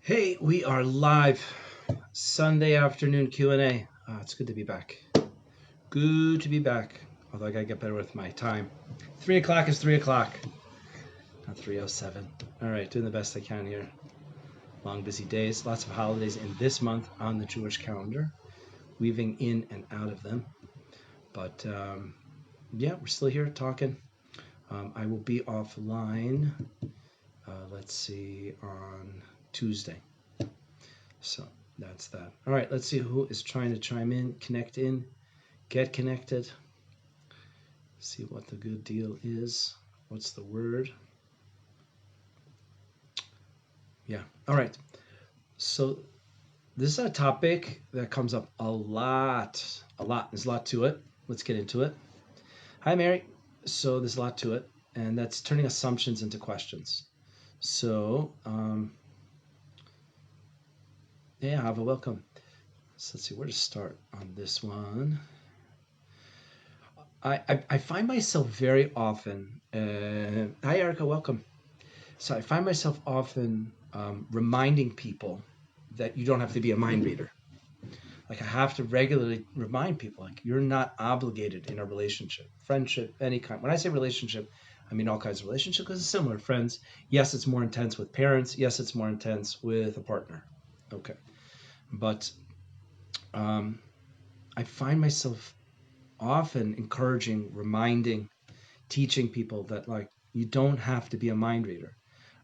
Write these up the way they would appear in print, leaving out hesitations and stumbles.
Hey, we are live. Sunday afternoon Q&A. It's good to be back. Good to be back. Although I gotta get better with my time. 3 o'clock is 3 o'clock, not 3:07. All right, doing the best I can here. Long, busy days. Lots of holidays in this month on the Jewish calendar. Weaving in and out of them. But yeah, we're still here talking. I will be offline, let's see, on Tuesday. So that's that. All right, let's see who is trying to chime in, connect in, get connected. See what the good deal is. What's the word? Yeah. All right. So this is a topic that comes up a lot. There's a lot to it. Let's get into it. Hi, Mary. So there's a lot to it, and that's turning assumptions into questions. So, yeah, have a welcome. So let's see where to start on this one. I find myself very often, hi Erica, welcome. So I find myself often reminding people that you don't have to be a mind reader. Like I have to regularly remind people, like you're not obligated in a relationship, friendship, any kind. When I say relationship, I mean all kinds of relationships because it's similar. Friends, yes, it's more intense with parents. Yes, it's more intense with a partner. Okay. But I find myself often encouraging, reminding, teaching people that like you don't have to be a mind reader.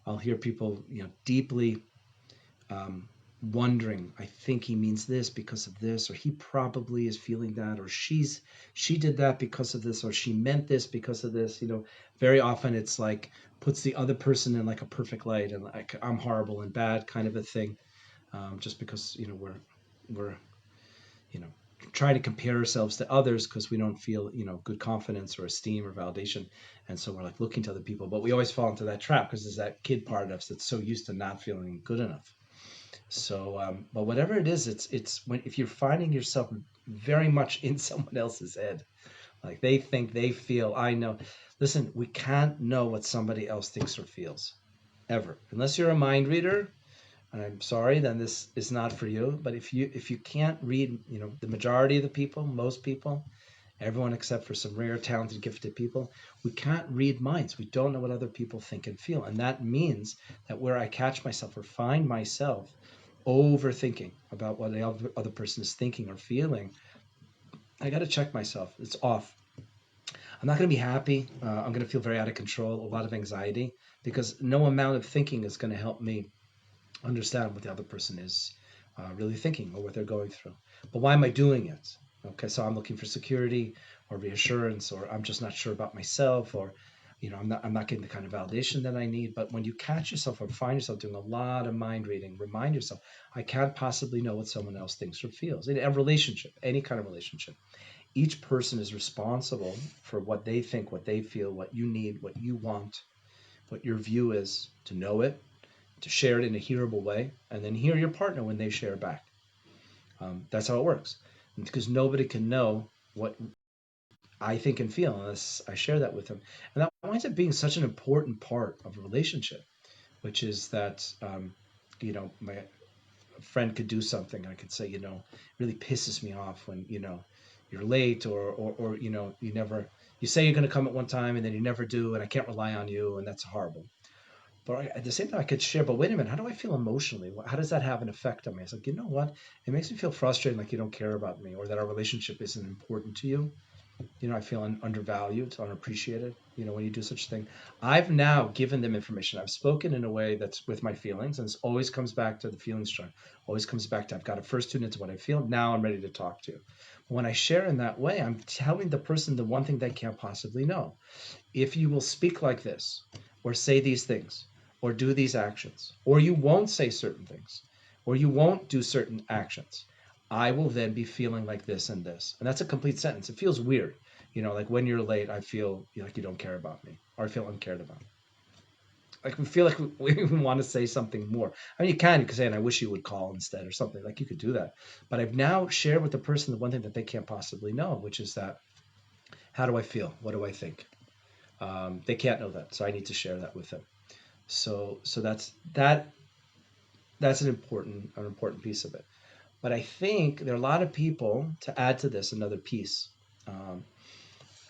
I'll hear people, deeply wondering. I think he means this because of this, or he probably is feeling that, or she did that because of this, or she meant this because of this. Very often it's like puts the other person in like a perfect light and like I'm horrible and bad kind of a thing, just because we're trying to compare ourselves to others because we don't feel good confidence or esteem or validation, and so we're like looking to other people, but we always fall into that trap because there's that kid part of us that's so used to not feeling good enough. So but whatever it is, it's when if you're finding yourself very much in someone else's head, like they think, they feel, I know. Listen, we can't know what somebody else thinks or feels ever unless you're a mind reader, and I'm sorry, then this is not for you. But if you can't read, the majority of the people, most people, everyone except for some rare, talented, gifted people, we can't read minds. We don't know what other people think and feel. And that means that where I catch myself or find myself overthinking about what the other person is thinking or feeling, I got to check myself. It's off. I'm not going to be happy. I'm going to feel very out of control, a lot of anxiety, because no amount of thinking is going to help me understand what the other person is really thinking or what they're going through. But why am I doing it? Okay, so I'm looking for security or reassurance, or I'm just not sure about myself, or I'm not getting the kind of validation that I need. But when you catch yourself or find yourself doing a lot of mind reading, remind yourself, I can't possibly know what someone else thinks or feels. In a relationship, any kind of relationship, each person is responsible for what they think, what they feel, what you need, what you want, what your view is, to know it, to share it in a hearable way, and then hear your partner when they share back. That's how it works. Because nobody can know what I think and feel unless I share that with them. And that winds up being such an important part of a relationship, which is that, my friend could do something. I could say, it really pisses me off when, you're late, or you say you're going to come at one time and then you never do, and I can't rely on you, and that's horrible. But at the same time, I could share, but wait a minute, how do I feel emotionally? How does that have an effect on me? It's like, you know what? It makes me feel frustrated, like you don't care about me, or that our relationship isn't important to you. I feel undervalued, unappreciated, when you do such a thing. I've now given them information. I've spoken in a way that's with my feelings, and it always comes back to the feelings chart. Always comes back to I've got to first tune into what I feel. Now I'm ready to talk to you. When I share in that way, I'm telling the person the one thing they can't possibly know. If you will speak like this, or say these things, or do these actions, or you won't say certain things, or you won't do certain actions, I will then be feeling like this and this. And that's a complete sentence. It feels weird. Like when you're late, I feel like you don't care about me, or I feel uncared about. Like we feel like we want to say something more. I mean, you could say, and I wish you would call instead, or something. Like you could do that. But I've now shared with the person the one thing that they can't possibly know, which is that, how do I feel? What do I think? They can't know that. So I need to share that with them. So that's that. that's an important piece of it. But I think there are a lot of people, to add to this another piece. Um,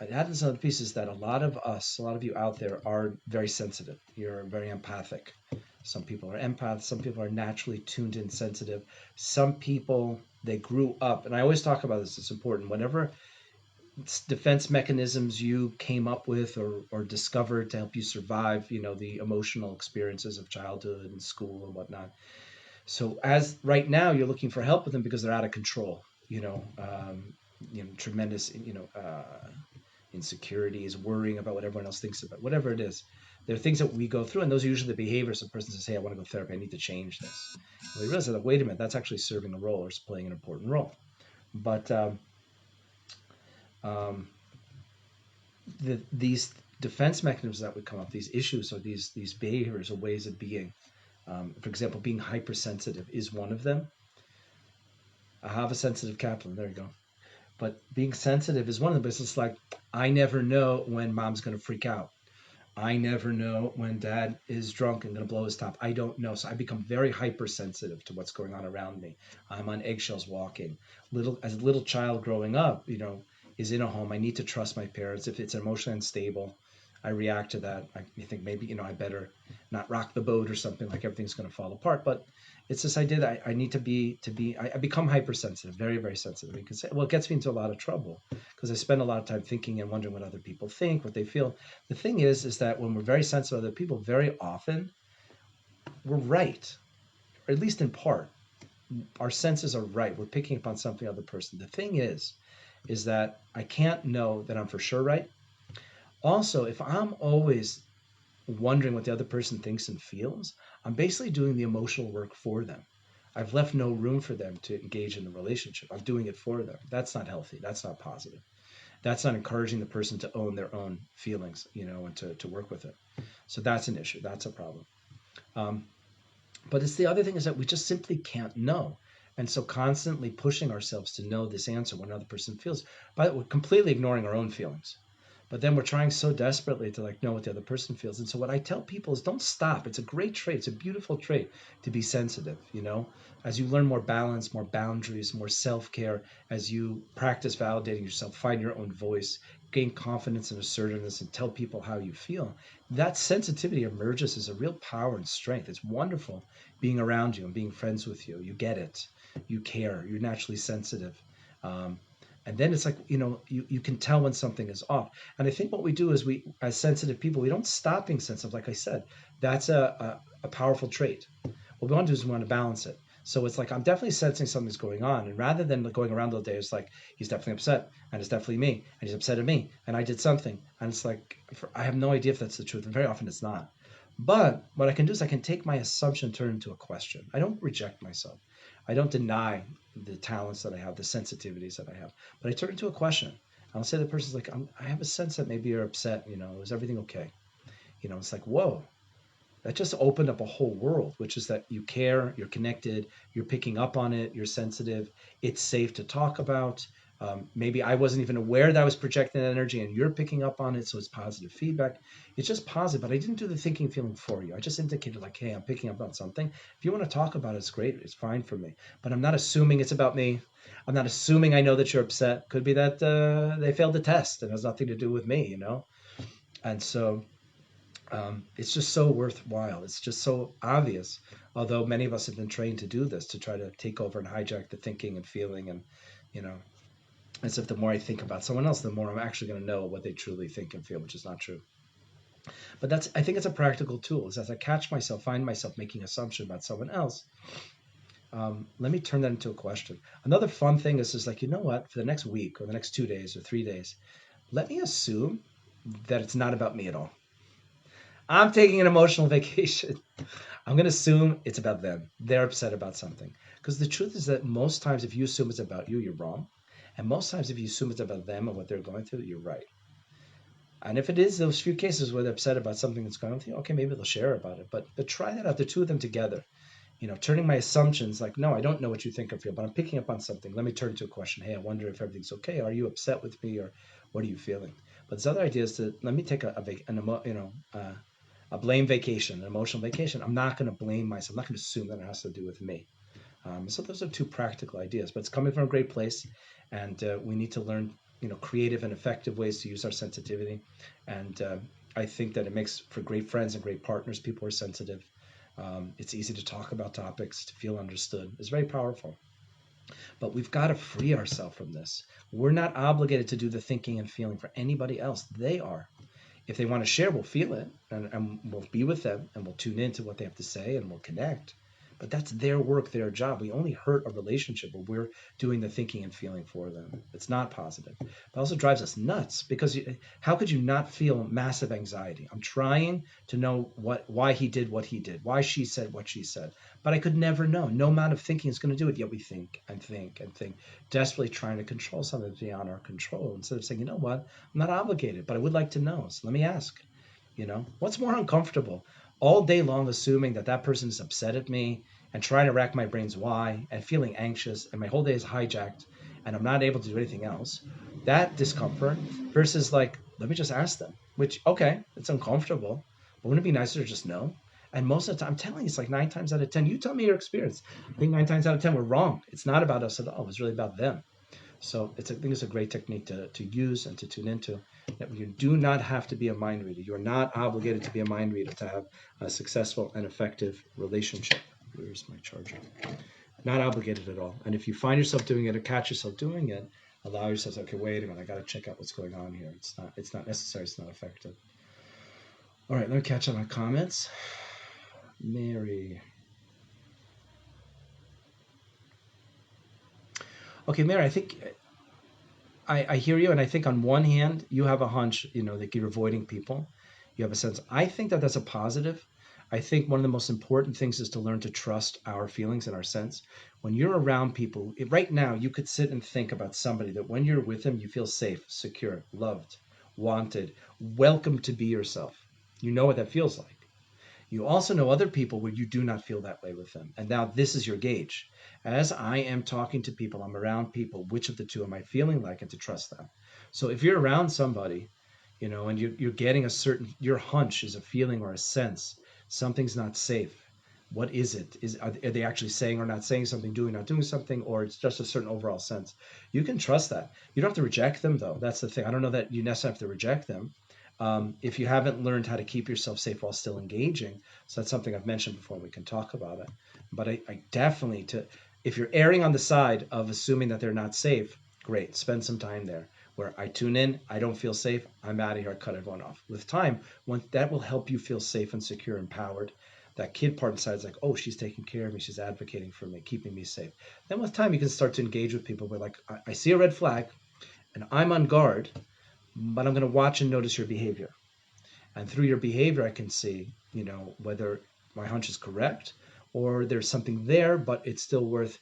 I'd add this other piece is that a lot of us, a lot of you out there are very sensitive. You're very empathic. Some people are empaths. Some people are naturally tuned in sensitive. Some people, they grew up, and I always talk about this, it's important. Whatever defense mechanisms you came up with or discovered to help you survive, the emotional experiences of childhood and school and whatnot. So as right now you're looking for help with them because they're out of control, tremendous, insecurities, worrying about what everyone else thinks about, whatever it is. There are things that we go through, and those are usually the behaviors of a person says, hey, I want to go to therapy, I need to change this. Well, you realize that, wait a minute, that's actually serving a role or it's playing an important role. But um, these defense mechanisms that would come up, these issues or these behaviors or ways of being, for example, being hypersensitive is one of them. I have a sensitive Kaplan, there you go. But being sensitive is one of them. But it's just like, I never know when mom's going to freak out. I never know when dad is drunk and going to blow his top. I don't know. So I become very hypersensitive to what's going on around me. I'm on eggshells walking. As a little child growing up, is in a home. I need to trust my parents. If it's emotionally unstable, I react to that. I think maybe, I better not rock the boat or something, like everything's going to fall apart. But it's this idea that I need I become hypersensitive, very, very sensitive. You can say, well, it gets me into a lot of trouble because I spend a lot of time thinking and wondering what other people think, what they feel. The thing is that when we're very sensitive to other people, very often we're right, or at least in part. Our senses are right. We're picking up on something other person. The thing is that I can't know that I'm for sure right. Also, if I'm always wondering what the other person thinks and feels, I'm basically doing the emotional work for them. I've left no room for them to engage in the relationship. I'm doing it for them. That's not healthy. That's not positive. That's not encouraging the person to own their own feelings, and to work with it. So that's an issue. That's a problem. Um, but it's the other thing is that we just simply can't know. And so constantly pushing ourselves to know this answer when another person feels, but we're completely ignoring our own feelings. But then we're trying so desperately to know what the other person feels. And so what I tell people is don't stop. It's a great trait. It's a beautiful trait to be sensitive, as you learn more balance, more boundaries, more self-care, as you practice validating yourself, find your own voice, gain confidence and assertiveness and tell people how you feel. That sensitivity emerges as a real power and strength. It's wonderful being around you and being friends with you. You get it. You care. You're naturally sensitive. And then it's like, you can tell when something is off. And I think what we do is as sensitive people, we don't stop being sensitive. Like I said, that's a powerful trait. What we want to do is we want to balance it. So it's like, I'm definitely sensing something's going on. And rather than going around all day, it's like, he's definitely upset and it's definitely me and he's upset at me and I did something. And it's like, I have no idea if that's the truth. And very often it's not. But what I can do is I can take my assumption, turn it into a question. I don't reject myself. I don't deny the talents that I have, the sensitivities that I have, but I turn it into a question. I'll say the person's like, I have a sense that maybe you're upset. Is everything okay? It's like, whoa, that just opened up a whole world, which is that you care, you're connected, you're picking up on it, you're sensitive, it's safe to talk about. Maybe I wasn't even aware that I was projecting that energy and you're picking up on it, so it's positive feedback. It's just positive, but I didn't do the thinking feeling for you. I just indicated like, hey, I'm picking up on something. If you want to talk about it, it's great. It's fine for me. But I'm not assuming it's about me. I'm not assuming I know that you're upset. Could be that they failed the test and it has nothing to do with me, And so it's just so worthwhile. It's just so obvious. Although many of us have been trained to do this, to try to take over and hijack the thinking and feeling and, as if the more I think about someone else, the more I'm actually going to know what they truly think and feel, which is not true. But I think it's a practical tool. Is as I find myself making assumption about someone else, let me turn that into a question. Another fun thing is like, you know what, for the next week or the next 2 days or 3 days, let me assume that it's not about me at all. I'm taking an emotional vacation. I'm going to assume it's about them. They're upset about something. Because the truth is that most times if you assume it's about you, you're wrong. And most times if you assume it's about them and what they're going through, you're right. And if it is those few cases where they're upset about something that's going on with you, okay, maybe they'll share about it. But try that out, the two of them together. Turning my assumptions like, no, I don't know what you think or feel, but I'm picking up on something. Let me turn to a question. Hey, I wonder if everything's okay. Are you upset with me or what are you feeling? But this other idea is to let me take A blame vacation, an emotional vacation. I'm not going to blame myself. I'm not going to assume that it has to do with me. So those are two practical ideas, but it's coming from a great place, and we need to learn, creative and effective ways to use our sensitivity. And I think that it makes for great friends and great partners. People are sensitive. It's easy to talk about topics, to feel understood. It's very powerful. But we've got to free ourselves from this. We're not obligated to do the thinking and feeling for anybody else. They are. If they want to share, we'll feel it, and we'll be with them, and we'll tune into what they have to say, and we'll connect. But that's their work, their job. We only hurt a relationship when we're doing the thinking and feeling for them. It's not positive. It also drives us nuts, because how could you not feel massive anxiety? I'm trying to know why he did what he did, why she said what she said, but I could never know. No amount of thinking is going to do it. Yet we think and think and think, desperately trying to control something that's beyond our control, instead of saying, you know what, I'm not obligated, but I would like to know. So let me ask. What's more uncomfortable? All day long assuming that person is upset at me and trying to rack my brains why, and feeling anxious, and my whole day is hijacked and I'm not able to do anything else. That discomfort versus like, let me just ask them, which, okay, it's uncomfortable, but wouldn't it be nicer to just know? And most of the time, I'm telling you, it's like 9 times out of 10. You tell me your experience. I think 9 times out of 10 we're wrong. It's not about us at all. It's really about them. So I think it's a great technique to use and to tune into, that you do not have to be a mind reader. You are not obligated to be a mind reader to have a successful and effective relationship. Where's my charger? Not obligated at all. And if you find yourself doing it or catch yourself doing it, allow yourself to, okay, wait a minute, I got to check out what's going on here. It's not necessary. It's not effective. All right, let me catch up on comments. Mary. Okay, Mary, I think I hear you, and I think on one hand, you have a hunch, that you're avoiding people. You have a sense. I think that that's a positive. I think one of the most important things is to learn to trust our feelings and our sense. When you're around people, right now, you could sit and think about somebody that when you're with them, you feel safe, secure, loved, wanted, welcome to be yourself. You know what that feels like. You also know other people where you do not feel that way with them. And now this is your gauge. As I am talking to people, I'm around people, which of the two am I feeling like, and to trust them. So if you're around somebody, and you're getting your hunch is a feeling or a sense, something's not safe. What is it? Are they actually saying or not saying something, doing, not doing something, or it's just a certain overall sense? You can trust that. You don't have to reject them, though. That's the thing. I don't know that you necessarily have to reject them. If you haven't learned how to keep yourself safe while still engaging, so that's something I've mentioned before, we can talk about it. But I definitely, if you're erring on the side of assuming that they're not safe, great, spend some time there. Where I tune in, I don't feel safe, I'm out of here, I cut everyone off. With time, that will help you feel safe and secure, empowered. That kid part inside is like, oh, she's taking care of me, she's advocating for me, keeping me safe. Then with time, you can start to engage with people where, like, I see a red flag, and I'm on guard, but I'm going to watch and notice your behavior. And through your behavior, I can see, whether my hunch is correct or there's something there, but it's still worth,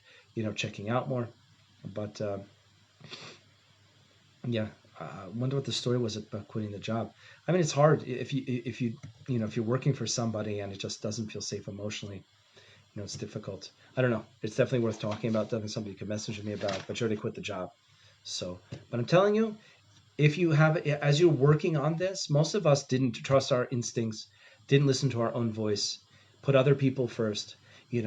checking out more. But yeah, I wonder what the story was about quitting the job. I mean, it's hard if you're working for somebody and it just doesn't feel safe emotionally. It's difficult. I don't know. It's definitely worth talking about. Definitely something you can message me about. But you already quit the job, so. But I'm telling you, if you have, as you're working on this, most of us didn't trust our instincts, didn't listen to our own voice, put other people first.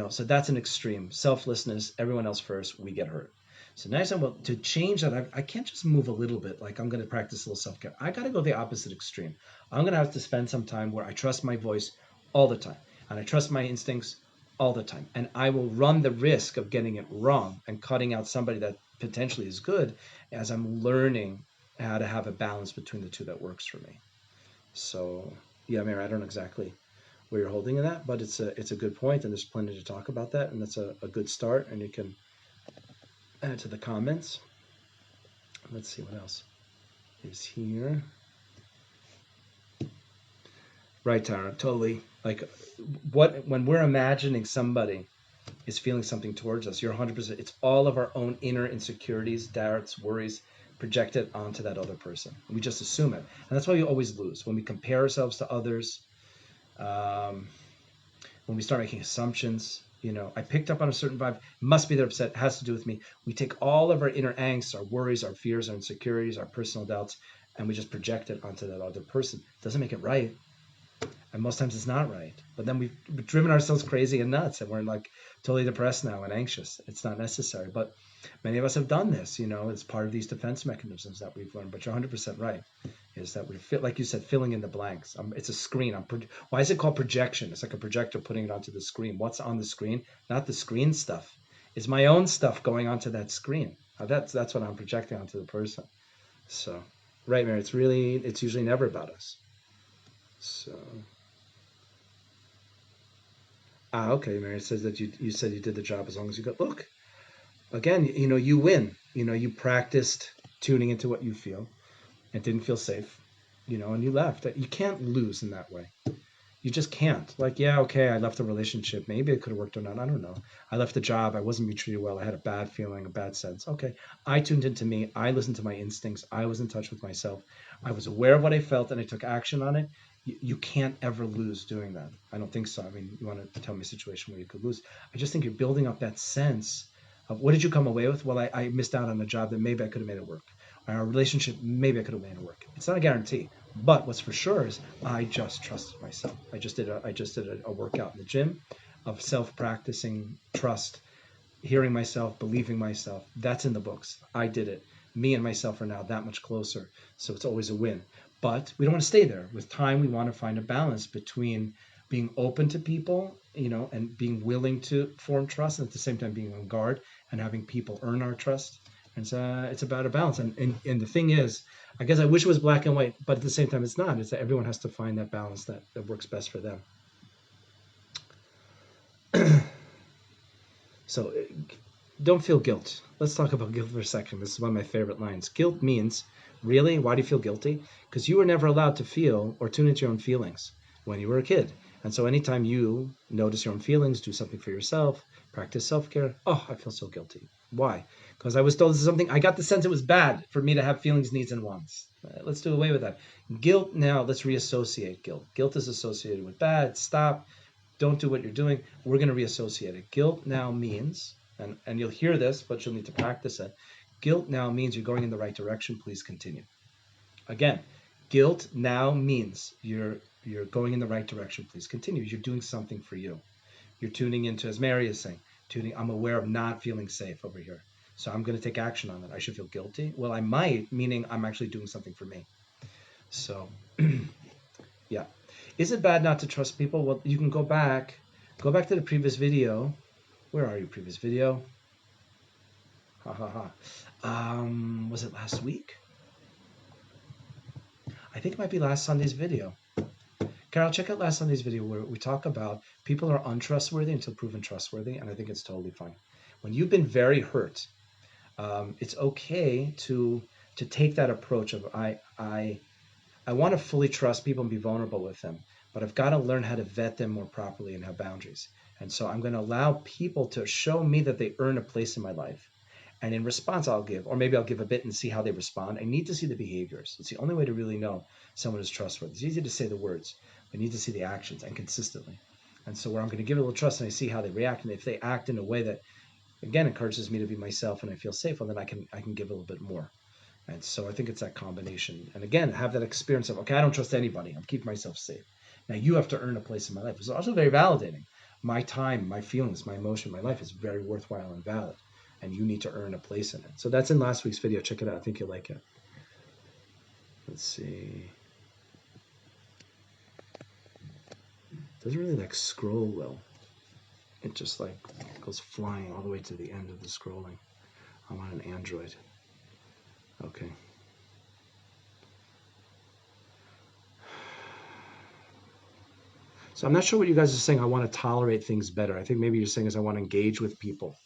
So that's an extreme. Selflessness, everyone else first, we get hurt. So next time, to change that, I can't just move a little bit, like I'm going to practice a little self-care. I got to go the opposite extreme. I'm going to have to spend some time where I trust my voice all the time, and I trust my instincts all the time. And I will run the risk of getting it wrong and cutting out somebody that potentially is good, as I'm learning how to have a balance between the two that works for me. So yeah, Mary, I don't know exactly where you're holding in that, but it's a good point, and there's plenty to talk about that, and that's a good start, and you can add to the comments. Let's see what else is here. Right, Tara, totally. Like, when we're imagining somebody is feeling something towards us, you're 100%. It's all of our own inner insecurities, doubts, worries projected onto that other person. We just assume it, and that's why we always lose when we compare ourselves to others. When we start making assumptions, I picked up on a certain vibe, must be they're upset, it has to do with me. We take all of our inner angst, our worries, our fears, our insecurities, our personal doubts, and we just project it onto that other person. It doesn't make it right. And most times it's not right. But then we've driven ourselves crazy and nuts, and we're like totally depressed now and anxious. It's not necessary. But many of us have done this, it's part of these defense mechanisms that we've learned. But you're 100% right, is that we're, like you said, filling in the blanks. It's a screen. Why is it called projection? It's like a projector putting it onto the screen. What's on the screen? Not the screen stuff. It's my own stuff going onto that screen. That's what I'm projecting onto the person. So, right, Mary, it's usually never about us. So, okay, Mary, it says that you said you did the job as long as you got, look, again, you win. You practiced tuning into what you feel. It didn't feel safe, and you left. You can't lose in that way. You just can't. Like, yeah, okay, I left a relationship. Maybe it could have worked or not. I don't know. I left the job. I wasn't being treated well. I had a bad feeling, a bad sense. Okay, I tuned into me. I listened to my instincts. I was in touch with myself. I was aware of what I felt, and I took action on it. You can't ever lose doing that. I don't think so. I mean, you want to tell me a situation where you could lose. I just think you're building up that sense of, what did you come away with? Well, I missed out on a job that maybe I could have made it work. Our relationship, maybe I could have made it work. It's not a guarantee. But what's for sure is I just trusted myself. I just did a workout in the gym of self-practicing trust, hearing myself, believing myself. That's in the books. I did it. Me and myself are now that much closer. So it's always a win. But we don't want to stay there. With time, we want to find a balance between being open to people, and being willing to form trust, and at the same time being on guard and having people earn our trust. It's about a balance. And the thing is, I guess I wish it was black and white, but at the same time, it's not. It's that everyone has to find that balance that works best for them. So don't feel guilt. Let's talk about guilt for a second. This is one of my favorite lines. Guilt means, really? Why do you feel guilty? Because you were never allowed to feel or tune into your own feelings when you were a kid. And so anytime you notice your own feelings, do something for yourself, practice self-care, oh, I feel so guilty. Why? Because I was told this is something, I got the sense it was bad for me to have feelings, needs, and wants. Let's do away with that. Guilt, now let's reassociate guilt. Guilt is associated with bad, stop, don't do what you're doing. We're going to reassociate it. Guilt now means, and you'll hear this, but you'll need to practice it. Guilt now means you're going in the right direction, please continue. Again, guilt now means you're going in the right direction, please continue. You're doing something for you. You're tuning into, as Mary is saying, I'm aware of not feeling safe over here. So I'm going to take action on it. I should feel guilty. Well, I might, meaning I'm actually doing something for me. So, yeah. Is it bad not to trust people? Well, you can go back to the previous video. Where are you, previous video? Ha ha ha. Was it last week? I think it might be last Sunday's video. Carol, check out last Sunday's video where we talk about people are untrustworthy until proven trustworthy, and I think it's totally fine. When you've been very hurt, it's okay to take that approach of I want to fully trust people and be vulnerable with them, but I've got to learn how to vet them more properly and have boundaries. And so I'm going to allow people to show me that they earn a place in my life. And in response, I'll give, or maybe I'll give a bit and see how they respond. I need to see the behaviors. It's the only way to really know someone is trustworthy. It's easy to say the words. We need to see the actions, and consistently. And so where I'm going to give it a little trust and I see how they react, and if they act in a way that, again, encourages me to be myself and I feel safe, well, then I can give a little bit more. And so I think it's that combination. And again, have that experience of, okay, I don't trust anybody. I'm keeping myself safe. Now you have to earn a place in my life. It's also very validating. My time, my feelings, my emotion, my life is very worthwhile and valid. And you need to earn a place in it. So that's in last week's video. Check it out. I think you'll like it. Let's see. It doesn't really like scroll well. It just like goes flying all the way to the end of the scrolling. I'm on an Android. Okay. So I'm not sure what you guys are saying. I want to tolerate things better. I think maybe you're saying is I want to engage with people.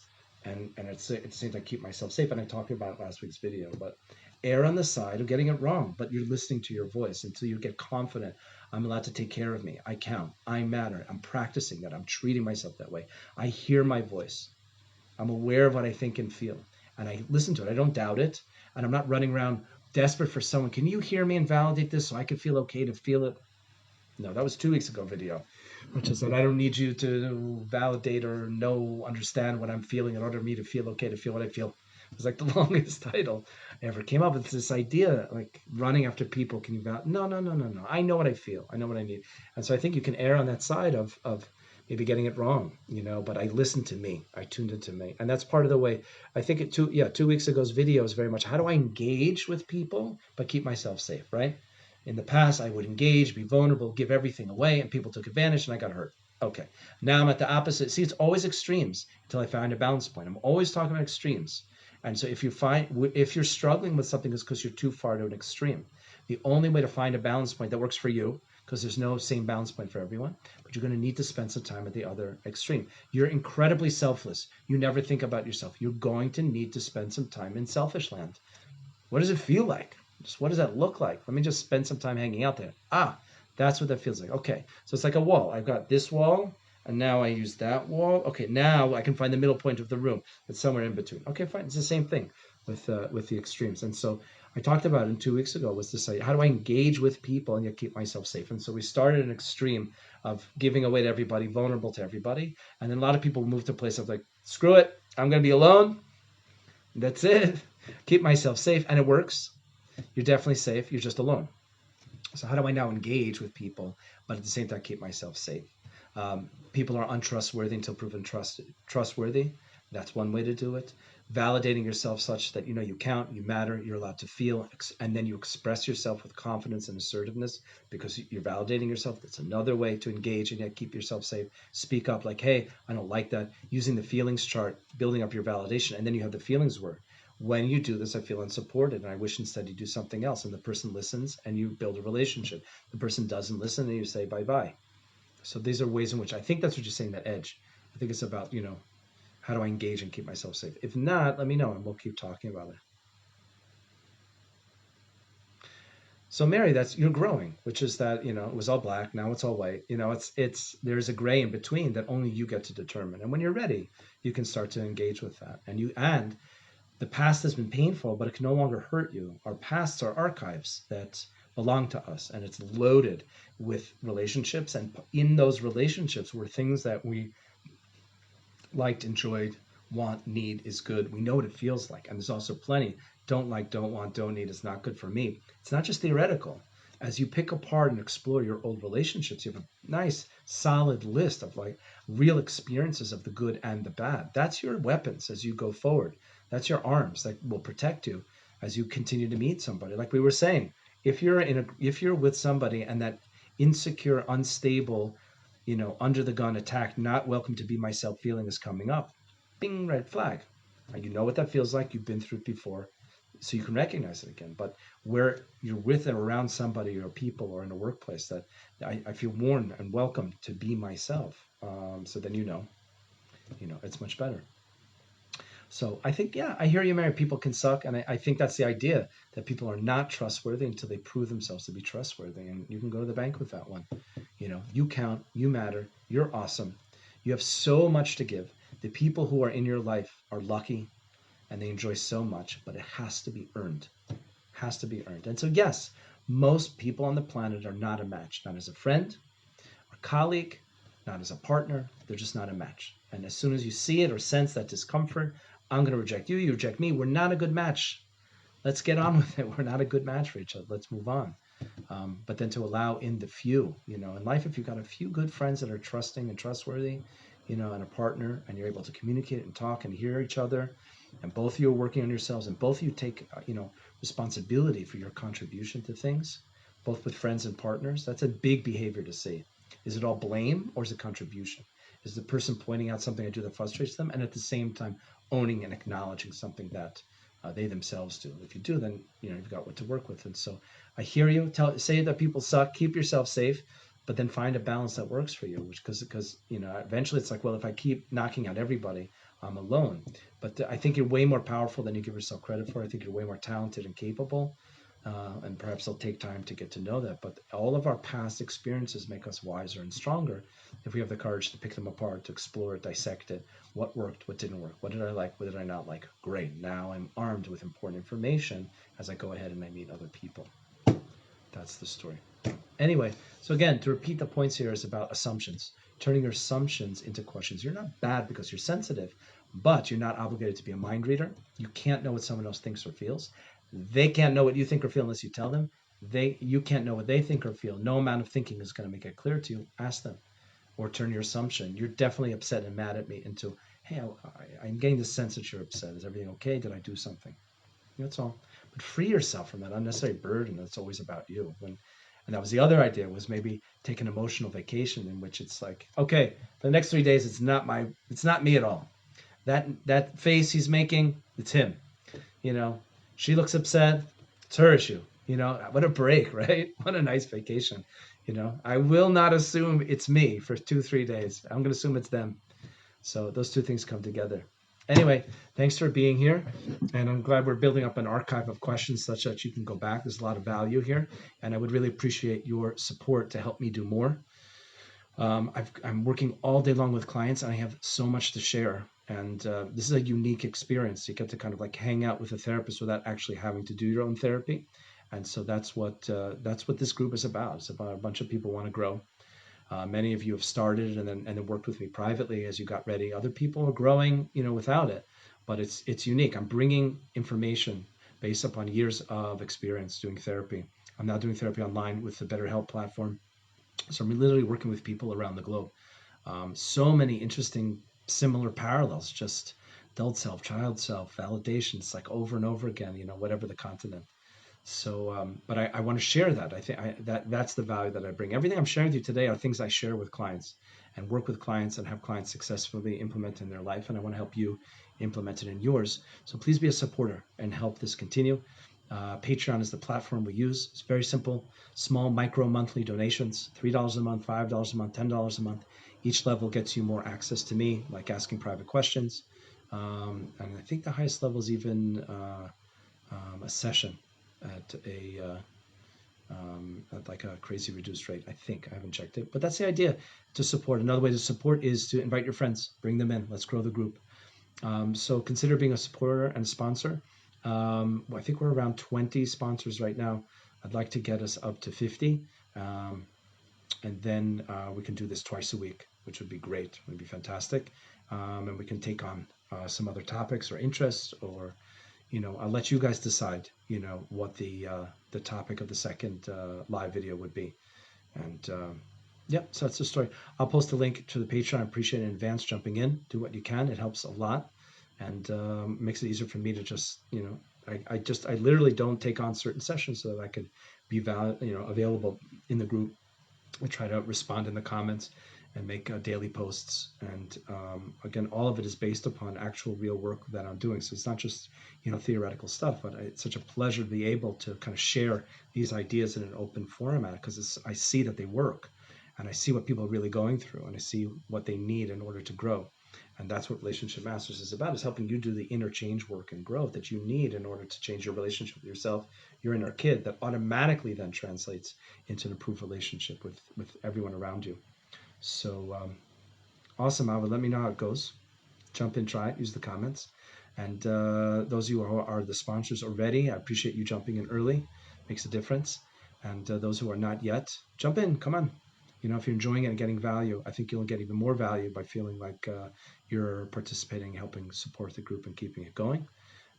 And at the same time keep myself safe. And I talked about it last week's video, but err on the side of getting it wrong, but you're listening to your voice until you get confident. I'm allowed to take care of me. I count. I matter. I'm practicing that. I'm treating myself that way. I hear my voice. I'm aware of what I think and feel. And I listen to it. I don't doubt it. And I'm not running around desperate for someone. Can you hear me and validate this so I can feel okay to feel it? No, that was 2 weeks ago video, which is that I don't need you to validate or understand what I'm feeling in order for me to feel okay to feel what I feel. It's like the longest title I ever came up with. This idea, like running after people. Can you validate? No, no, no, no, no. I know what I feel. I know what I need. And so I think you can err on that side of maybe getting it wrong, but I listened to me. I tuned into me. And that's part of the way. I think 2 weeks ago's video is very much how do I engage with people but keep myself safe, right? In the past, I would engage, be vulnerable, give everything away, and people took advantage and I got hurt. Okay. Now I'm at the opposite. See, it's always extremes until I find a balance point. I'm always talking about extremes. And so if you're struggling with something, it's because you're too far to an extreme. The only way to find a balance point that works for you, because there's no same balance point for everyone, but you're going to need to spend some time at the other extreme. You're incredibly selfless. You never think about yourself. You're going to need to spend some time in selfish land. What does it feel like? Just what does that look like? Let me just spend some time hanging out there. That's what that feels like. Okay, so it's like a wall. I've got this wall, and now I use that wall. Okay, now I can find the middle point of the room. It's somewhere in between. Okay, fine. It's the same thing with the extremes. And so I talked about it 2 weeks ago was this idea, how do I engage with people and yet keep myself safe? And so we started an extreme of giving away to everybody, vulnerable to everybody. And then a lot of people moved to a place of like, screw it, I'm going to be alone. That's it. Keep myself safe. And it works. You're definitely safe. You're just alone. So how do I now engage with people, but at the same time keep myself safe? People are untrustworthy until proven trustworthy. That's one way to do it. Validating yourself such that you count, you matter, you're allowed to feel, and then you express yourself with confidence and assertiveness because you're validating yourself. That's another way to engage and yet keep yourself safe. Speak up like, hey, I don't like that. Using the feelings chart, building up your validation, and then you have the feelings word. When you do this, I feel unsupported and I wish instead you do something else. And the person listens and you build a relationship. The person doesn't listen and you say bye-bye. So these are ways in which I think that's what you're saying, that edge. I think it's about, how do I engage and keep myself safe? If not, let me know and we'll keep talking about it. So Mary, you're growing, which is that, it was all black, now it's all white. There's a gray in between that only you get to determine. And when you're ready, you can start to engage with that. And the past has been painful, but it can no longer hurt you. Our pasts are archives that belong to us, and it's loaded with relationships. And in those relationships were things that we liked, enjoyed, want, need is good. We know what it feels like. And there's also plenty don't like, don't want, don't need is not good for me. It's not just theoretical. As you pick apart and explore your old relationships, you have a nice solid list of like real experiences of the good and the bad. That's your weapons as you go forward. That's your arms that will protect you as you continue to meet somebody. Like we were saying, if you're with somebody and that insecure, unstable, under the gun attack, not welcome to be myself feeling is coming up, bing, red flag. You know what that feels like. You've been through it before, so you can recognize it again. But where you're with and around somebody or people or in a workplace that I feel warm and welcome to be myself. So then it's much better. So I think, I hear you, Mary. People can suck. And I think that's the idea, that people are not trustworthy until they prove themselves to be trustworthy. And you can go to the bank with that one. You count, you matter, you're awesome. You have so much to give. The people who are in your life are lucky and they enjoy so much, but it has to be earned. Has to be earned. And so, yes, most people on the planet are not a match, not as a friend, a colleague, not as a partner. They're just not a match. And as soon as you see it or sense that discomfort, I'm going to reject you, you reject me. We're not a good match. Let's get on with it. We're not a good match for each other. Let's move on. But then to allow in the few, in life, if you've got a few good friends that are trusting and trustworthy, and a partner, and you're able to communicate and talk and hear each other, and both of you are working on yourselves, and both of you take, responsibility for your contribution to things, both with friends and partners, that's a big behavior to see. Is it all blame or is it contribution? Is the person pointing out something I do that frustrates them, and at the same time owning and acknowledging something that they themselves do? If you do, then you've got what to work with. And so I hear you. Say that people suck. Keep yourself safe, but then find a balance that works for you. Because eventually it's like, well, if I keep knocking out everybody, I'm alone. But I think you're way more powerful than you give yourself credit for. I think you're way more talented and capable. And perhaps it'll take time to get to know that. But all of our past experiences make us wiser and stronger if we have the courage to pick them apart, to explore it, dissect it. What worked, what didn't work, what did I like, what did I not like? Great, now I'm armed with important information as I go ahead and I meet other people. That's the story. Anyway, so again, to repeat the points here is about assumptions, turning your assumptions into questions. You're not bad because you're sensitive, but you're not obligated to be a mind reader. You can't know what someone else thinks or feels. They can't know what you think or feel unless you tell them. You can't know what they think or feel. No amount of thinking is going to make it clear to you. Ask them, or turn your assumption. You're definitely upset and mad at me into, hey, I'm getting the sense that you're upset. Is everything okay? Did I do something? That's all. But free yourself from that unnecessary burden that's always about you. And that was the other idea, was maybe take an emotional vacation in which it's like, okay, for the next 3 days, it's not me at all. That face he's making, it's him. She looks upset, it's her issue. What a break, right? What a nice vacation. I will not assume it's me for 2-3 days. I'm going to assume it's them. So those two things come together. Anyway, thanks for being here. And I'm glad we're building up an archive of questions such that you can go back. There's a lot of value here. And I would really appreciate your support to help me do more. I'm working all day long with clients, and I have so much to share. And this is a unique experience. You get to kind of like hang out with a therapist without actually having to do your own therapy. And so that's what this group is about. It's about a bunch of people who want to grow. Many of you have started and then worked with me privately as you got ready. Other people are growing, without it, but it's unique. I'm bringing information based upon years of experience doing therapy. I'm now doing therapy online with the BetterHelp platform. So I'm literally working with people around the globe. So many interesting, similar parallels, just adult self, child self, validations, like over and over again, whatever the continent. So, but I want to share that. I think that's the value that I bring. Everything I'm sharing with you today are things I share with clients and work with clients and have clients successfully implement in their life. And I want to help you implement it in yours. So please be a supporter and help this continue. Patreon is the platform we use. It's very simple, small micro monthly donations, $3 a month, $5 a month, $10 a month. Each level gets you more access to me, like asking private questions. And I think the highest level is even a session at like a crazy reduced rate. I think I haven't checked it, but that's the idea, to support. Another way to support is to invite your friends, bring them in. Let's grow the group. So consider being a supporter and a sponsor. I think we're around 20 sponsors right now. I'd like to get us up to 50. And then we can do this twice a week, which would be great. It would be fantastic. And we can take on some other topics or interests, or I'll let you guys decide, what the topic of the second live video would be. And yeah, so that's the story. I'll post a link to the Patreon. I appreciate it in advance jumping in. Do what you can. It helps a lot, and makes it easier for me to just, I literally don't take on certain sessions so that I could be available in the group. I try to respond in the comments and make daily posts. And again, all of it is based upon actual real work that I'm doing. So it's not just, theoretical stuff, but it's such a pleasure to be able to kind of share these ideas in an open format, because I see that they work, and I see what people are really going through, and I see what they need in order to grow. And that's what Relationship Masters is about, is helping you do the inner change work and growth that you need in order to change your relationship with yourself, your inner kid, that automatically then translates into an improved relationship with everyone around you. So awesome, Alva. Let me know how it goes. Jump in, try it, use the comments. And those of you who are the sponsors already, I appreciate you jumping in early. Makes a difference. And those who are not yet, jump in. Come on. If you're enjoying it and getting value, I think you'll get even more value by feeling like you're participating, helping support the group and keeping it going,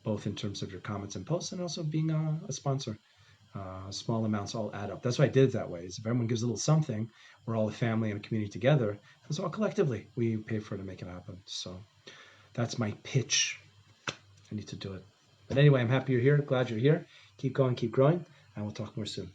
both in terms of your comments and posts and also being a sponsor. Small amounts all add up. That's why I did it that way. Is if everyone gives a little something, we're all a family and a community together. And so all collectively, we pay for it to make it happen. So that's my pitch. I need to do it. But anyway, I'm happy you're here. Glad you're here. Keep going, keep growing, and we'll talk more soon.